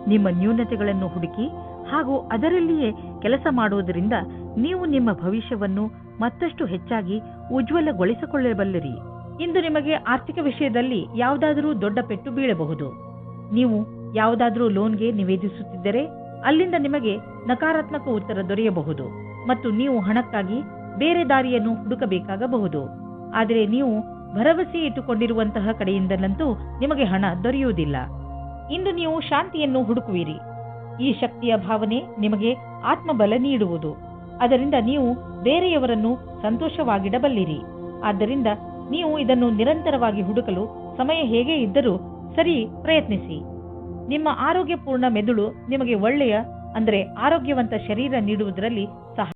ನಿಮ್ಮ ನ್ಯೂನತೆಗಳನ್ನು ಹುಡುಕಿ ಹಾಗೂ ಅದರಲ್ಲಿಯೇ ಕೆಲಸ ಮಾಡುವುದರಿಂದ ನೀವು ನಿಮ್ಮ ಭವಿಷ್ಯವನ್ನು ಮತ್ತಷ್ಟು ಹೆಚ್ಚಾಗಿ ಉಜ್ವಲಗೊಳಿಸಿಕೊಳ್ಳಬಲ್ಲಿರಿ. ಇಂದು ನಿಮಗೆ ಆರ್ಥಿಕ ವಿಷಯದಲ್ಲಿ ಯಾವುದಾದರೂ ದೊಡ್ಡ ಪೆಟ್ಟು ಬೀಳಬಹುದು. ನೀವು ಯಾವುದಾದರೂ ಲೋನ್ಗೆ ನಿವೇದಿಸುತ್ತಿದ್ದರೆ ಅಲ್ಲಿಂದ ನಿಮಗೆ ನಕಾರಾತ್ಮಕ ಉತ್ತರ ದೊರೆಯಬಹುದು ಮತ್ತು ನೀವು ಹಣಕ್ಕಾಗಿ ಬೇರೆ ದಾರಿಯನ್ನು ಹುಡುಕಬೇಕಾಗಬಹುದು. ಆದರೆ ನೀವು ಭರವಸೆ ಇಟ್ಟುಕೊಂಡಿರುವಂತಹ ಕಡೆಯಿಂದಲಂತೂ ನಿಮಗೆ ಹಣ ದೊರೆಯುವುದಿಲ್ಲ. ಇಂದು ನೀವು ಶಾಂತಿಯನ್ನು ಹುಡುಕುವಿರಿ. ಈ ಶಕ್ತಿಯ ಭಾವನೆ ನಿಮಗೆ ಆತ್ಮಬಲ ನೀಡುವುದು. ಅದರಿಂದ ನೀವು ಬೇರೆಯವರನ್ನು ಸಂತೋಷವಾಗಿಡಬಲ್ಲಿರಿ. ಆದ್ದರಿಂದ ನೀವು ಇದನ್ನು ನಿರಂತರವಾಗಿ ಹುಡುಕಲು ಸಮಯ ಹೇಗೆ ಇದ್ದರೂ ಸರಿ ಪ್ರಯತ್ನಿಸಿ. ನಿಮ್ಮ ಆರೋಗ್ಯಪೂರ್ಣ ಮೆದುಳು ನಿಮಗೆ ಒಳ್ಳೆಯ ಆರೋಗ್ಯವಂತ ಶರೀರ ನೀಡುವುದರಲ್ಲಿ ಸಹಾಯ